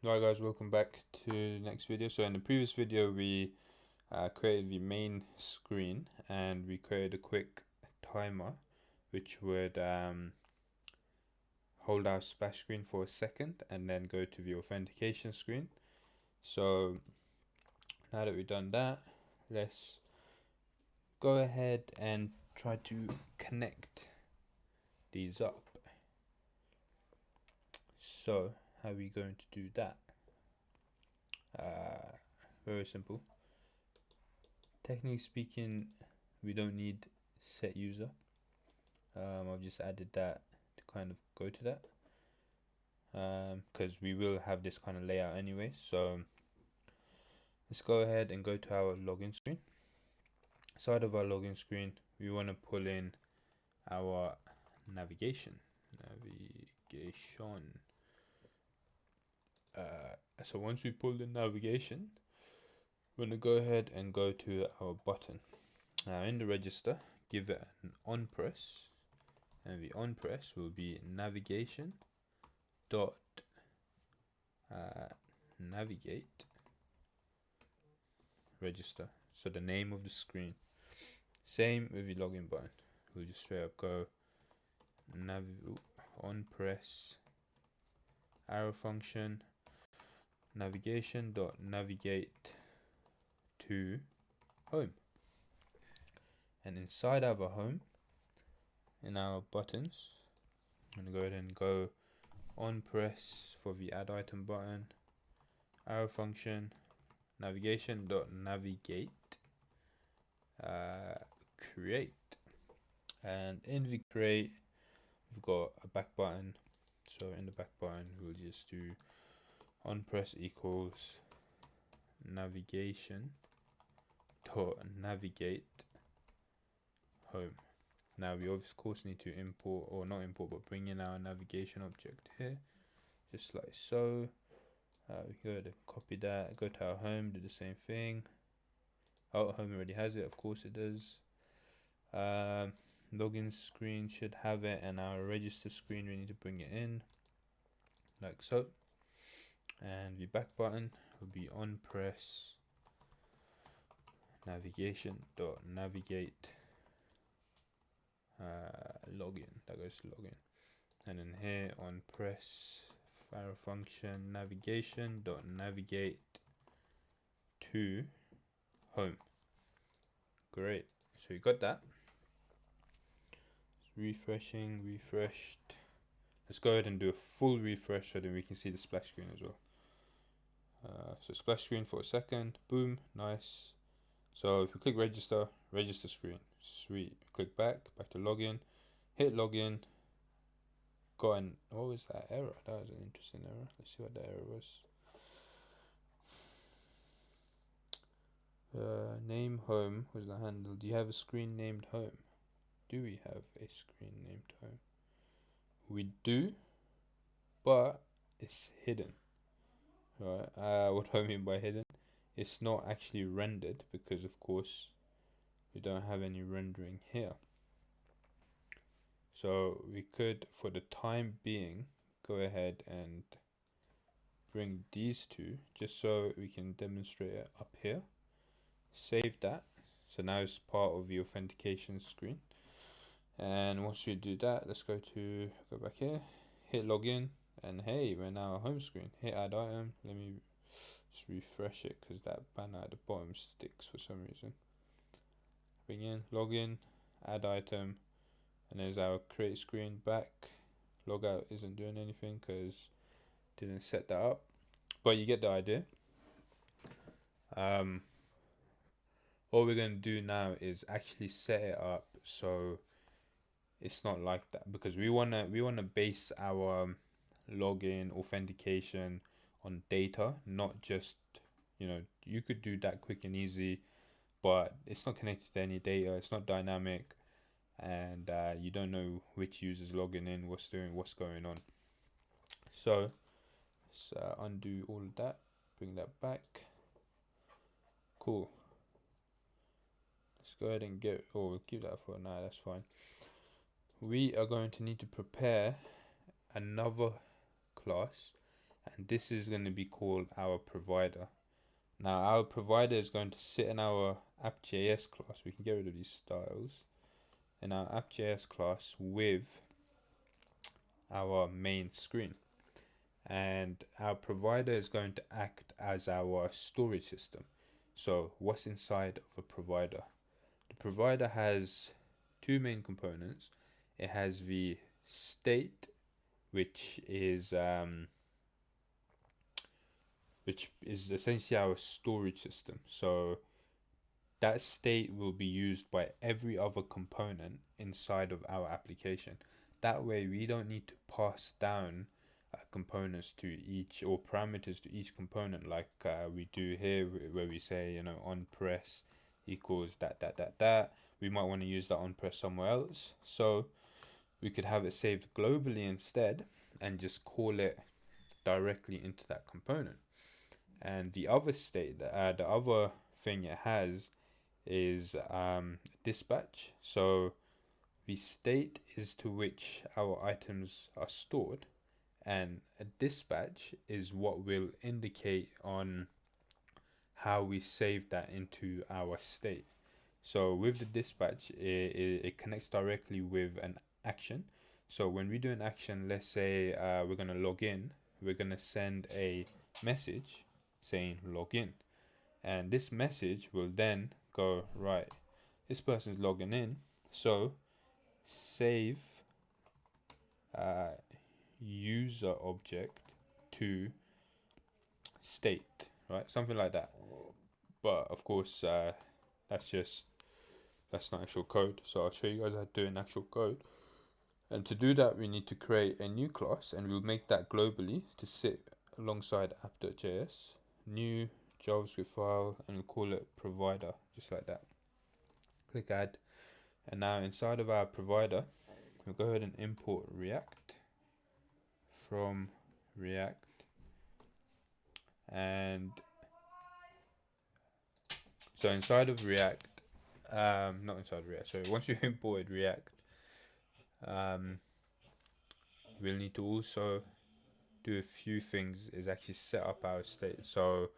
Alright guys, welcome back to the next video. So in the previous video we created the main screen and we created a quick timer which would hold our splash screen for a second and then go to the authentication screen. So now that we've done that, let's go ahead and try to connect these up. So how are we going to do that? Very simple. Technically speaking, we don't need set user. I've just added that to kind of go to that because we will have this kind of layout anyway. So let's go ahead and go to our login screen. Side of our login screen, we want to pull in our navigation. So once we pull the navigation, we're going to go ahead and go to our button. Now in the register, give it an on press, and the on press will be navigation dot navigate register. So the name of the screen. Same with the login button. We'll just straight up go on press arrow function navigation dot navigate to home, and inside our home, in our buttons, I'm gonna go ahead and go on press for the add item button, arrow function navigation dot navigate create, and in the create we've got a back button. So in the back button we'll just do on press equals navigation dot navigate home. Now we of course need to import, or not import, but bring in our navigation object here, just like so. We go ahead and copy that, go to our home, do the same thing. Oh, home already has it, of course it does. Login screen should have it, and our register screen we need to bring it in like so. And the back button will be on press navigation dot navigate login. That goes to login. And then here on press arrow function navigation dot navigate to home. Great, so you got that. Refreshing, refreshed. Let's go ahead and do a full refresh so that we can see the splash screen as well. So splash screen for a second, boom, nice. So if we click register, register screen, sweet. Click back to login, hit login. Got an, what was that error? That was an interesting error. Let's see what the error was. Name home was the handle. Do you have a screen named home? Do we have a screen named home? We do, but it's hidden. Right. What do I mean by hidden? It's not actually rendered because of course we don't have any rendering here. So we could, for the time being, go ahead and bring these two just so we can demonstrate it up here. Save that. So now it's part of the authentication screen. And once we do that, let's go back here, hit login, and hey, we're now home screen. Hit add item. Let me just refresh it because that banner at the bottom sticks for some reason. Bring in login, add item, and there's our create screen. Back logout isn't doing anything because didn't set that up, but you get the idea. All we're going to do now is actually set it up so it's not like that, because we wanna base our login authentication on data, not just, you could do that quick and easy, but it's not connected to any data, it's not dynamic, and you don't know which users logging in, what's going on. So let's undo all of that, bring that back. Cool. Let's go ahead and we'll keep that for now, that's fine. We are going to need to prepare another class, and this is going to be called our provider. Now our provider is going to sit in our app.js class. We can get rid of these styles in our app.js class with our main screen, and our provider is going to act as our storage system. So what's inside of a provider? The provider has two main components. It has the state, which is essentially our storage system. So that state will be used by every other component inside of our application. That way we don't need to pass down components to each, or parameters to each component, like we do here, where we say, you know, on press equals that. We might want to use that on press somewhere else, so we could have it saved globally instead and just call it directly into that component. And the other state, the other thing it has is dispatch. So the state is to which our items are stored, and a dispatch is what will indicate on how we save that into our state. So with the dispatch, it connects directly with an action. So when we do an action, let's say we're going to log in, we're going to send a message saying login, and this message will then go, right, this person's logging in, so save user object to state, right? Something like that. But of course, that's not actual code. So I'll show you guys how to do an actual code. And to do that, we need to create a new class, and we'll make that globally to sit alongside app.js. New JavaScript file, and we'll call it provider, just like that. Click add, and now inside of our provider, we'll go ahead and import React from React, and so inside of React, not inside React, so once you've imported React, we'll need to also do a few things, is actually set up our state. So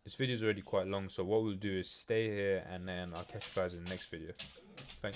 this video is already quite long, so what we'll do is stay here, and then I'll catch you guys in the next video. Thanks.